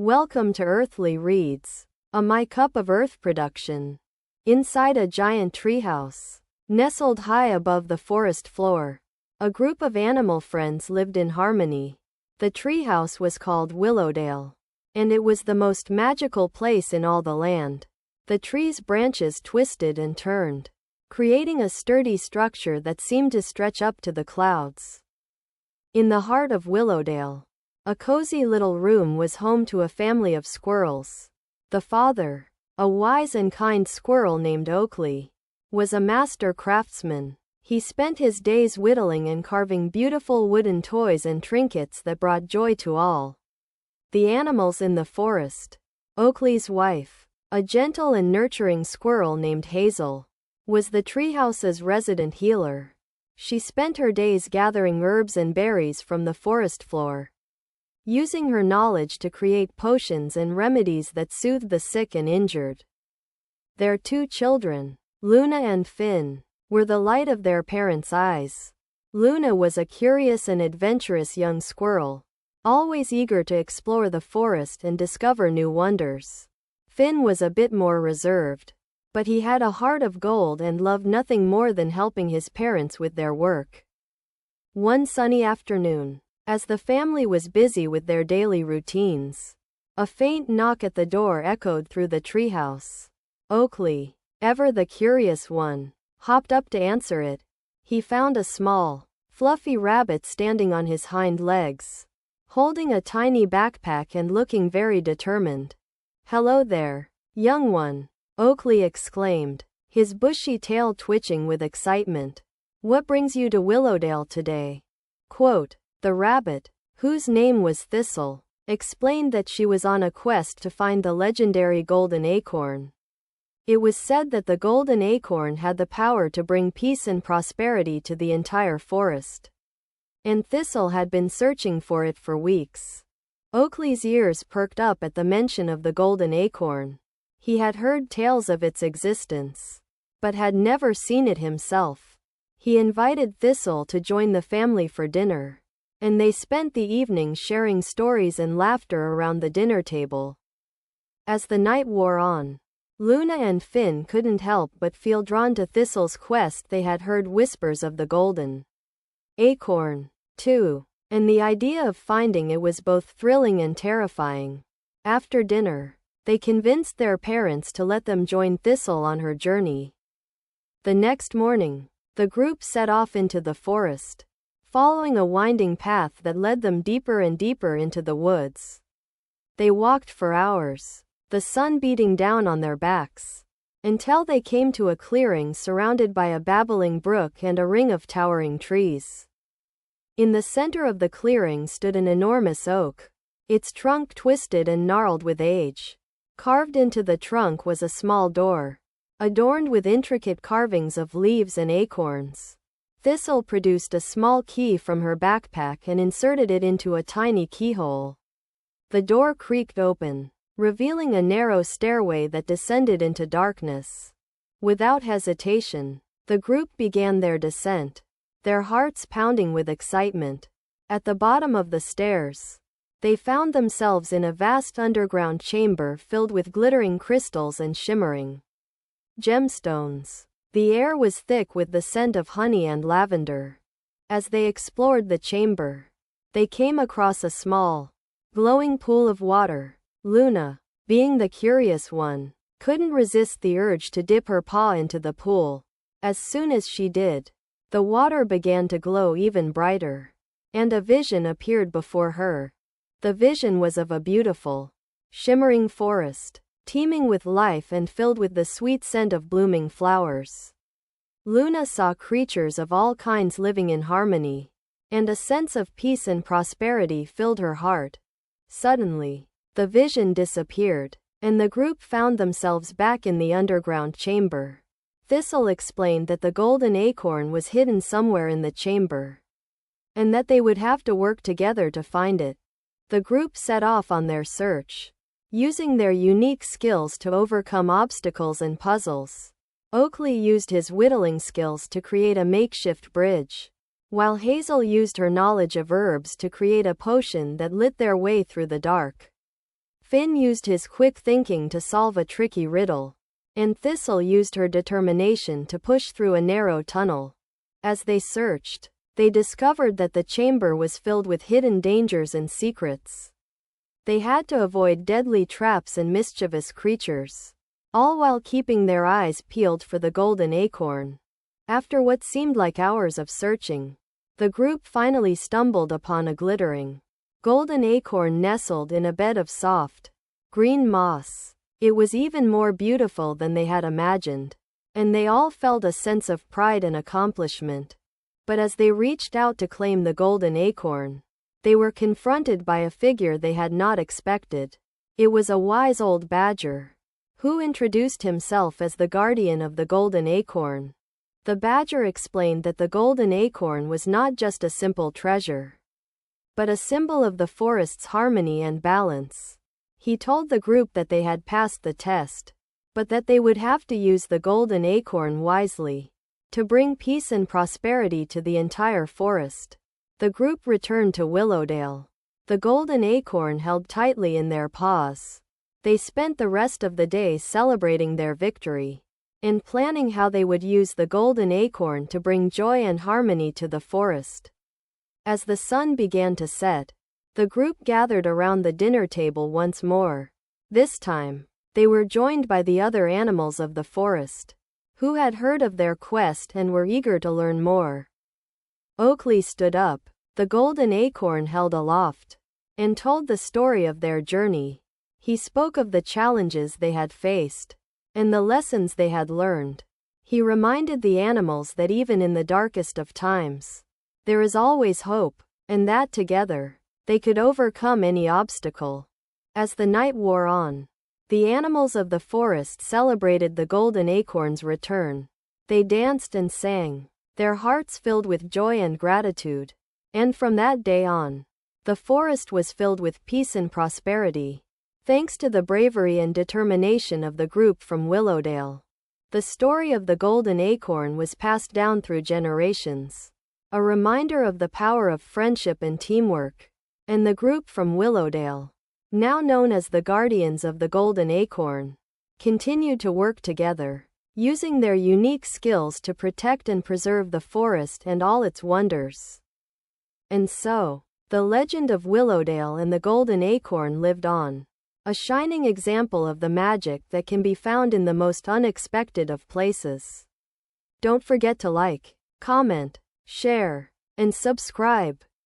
Welcome to Earthly Reads, a My Cup of Earth production. Inside a giant treehouse, nestled high above the forest floor, a group of animal friends lived in harmony. The treehouse was called Willowdale, and it was the most magical place in all the land. The tree's branches twisted and turned, creating a sturdy structure that seemed to stretch up to the clouds. In the heart of Willowdale, a cozy little room was home to a family of squirrels. The father, a wise and kind squirrel named Oakley, was a master craftsman. He spent his days whittling and carving beautiful wooden toys and trinkets that brought joy to all. The animals in the forest. Oakley's wife, a gentle and nurturing squirrel named Hazel, was the treehouse's resident healer. She spent her days gathering herbs and berries from the forest floor, using her knowledge to create potions and remedies that soothed the sick and injured. Their two children, Luna and Finn, were the light of their parents' eyes. Luna was a curious and adventurous young squirrel, always eager to explore the forest and discover new wonders. Finn was a bit more reserved, but he had a heart of gold and loved nothing more than helping his parents with their work. One sunny afternoon, as the family was busy with their daily routines, a faint knock at the door echoed through the treehouse. Oakley, ever the curious one, hopped up to answer it. He found a small, fluffy rabbit standing on his hind legs, holding a tiny backpack and looking very determined. "Hello there, young one," Oakley exclaimed, his bushy tail twitching with excitement. "What brings you to Willowdale today?" Quote, the rabbit, whose name was Thistle, explained that she was on a quest to find the legendary golden acorn. It was said that the golden acorn had the power to bring peace and prosperity to the entire forest, and Thistle had been searching for it for weeks. Oakley's ears perked up at the mention of the golden acorn. He had heard tales of its existence, but had never seen it himself. He invited Thistle to join the family for dinner, and they spent the evening sharing stories and laughter around the dinner table. As the night wore on, Luna and Finn couldn't help but feel drawn to Thistle's quest. They had heard whispers of the golden acorn, too, and the idea of finding it was both thrilling and terrifying. After dinner, they convinced their parents to let them join Thistle on her journey. The next morning, the group set off into the forest, following a winding path that led them deeper and deeper into the woods. They walked for hours, the sun beating down on their backs, until they came to a clearing surrounded by a babbling brook and a ring of towering trees. In the center of the clearing stood an enormous oak, its trunk twisted and gnarled with age. Carved into the trunk was a small door, adorned with intricate carvings of leaves and acorns. Thistle produced a small key from her backpack and inserted it into a tiny keyhole. The door creaked open, revealing a narrow stairway that descended into darkness. Without hesitation, the group began their descent, their hearts pounding with excitement. At the bottom of the stairs, they found themselves in a vast underground chamber filled with glittering crystals and shimmering gemstones. The air was thick with the scent of honey and lavender. As they explored the chamber, they came across a small, glowing pool of water. Luna, being the curious one, couldn't resist the urge to dip her paw into the pool. As soon as she did, the water began to glow even brighter, and a vision appeared before her. The vision was of a beautiful, shimmering forest, teeming with life and filled with the sweet scent of blooming flowers. Luna saw creatures of all kinds living in harmony, and a sense of peace and prosperity filled her heart. Suddenly, the vision disappeared, and the group found themselves back in the underground chamber. Thistle explained that the golden acorn was hidden somewhere in the chamber, and that they would have to work together to find it. The group set off on their search, using their unique skills to overcome obstacles and puzzles. Oakley used his whittling skills to create a makeshift bridge, while Hazel used her knowledge of herbs to create a potion that lit their way through the dark. Finn used his quick thinking to solve a tricky riddle, and Thistle used her determination to push through a narrow tunnel. As they searched, they discovered that the chamber was filled with hidden dangers and secrets. They had to avoid deadly traps and mischievous creatures, all while keeping their eyes peeled for the golden acorn. After what seemed like hours of searching, the group finally stumbled upon a glittering golden acorn nestled in a bed of soft, green moss. It was even more beautiful than they had imagined, and they all felt a sense of pride and accomplishment. But as they reached out to claim the golden acorn, they were confronted by a figure they had not expected. It was a wise old badger, who introduced himself as the guardian of the golden acorn. The badger explained that the golden acorn was not just a simple treasure, but a symbol of the forest's harmony and balance. He told the group that they had passed the test, but that they would have to use the golden acorn wisely to bring peace and prosperity to the entire forest. The group returned to Willowdale, the golden acorn held tightly in their paws. They spent the rest of the day celebrating their victory and planning how they would use the golden acorn to bring joy and harmony to the forest. As the sun began to set, the group gathered around the dinner table once more. This time, they were joined by the other animals of the forest, who had heard of their quest and were eager to learn more. Oakley stood up, the golden acorn held aloft, and told the story of their journey. He spoke of the challenges they had faced and the lessons they had learned. He reminded the animals that even in the darkest of times, there is always hope, and that together, they could overcome any obstacle. As the night wore on, the animals of the forest celebrated the golden acorn's return. They danced and sang, their hearts filled with joy and gratitude. And from that day on, the forest was filled with peace and prosperity, thanks to the bravery and determination of the group from Willowdale. The story of the golden acorn was passed down through generations, a reminder of the power of friendship and teamwork. And the group from Willowdale, now known as the Guardians of the Golden Acorn, continued to work together, using their unique skills to protect and preserve the forest and all its wonders. And so, the legend of Willowdale and the Golden Acorn lived on, a shining example of the magic that can be found in the most unexpected of places. Don't forget to like, comment, share, and subscribe.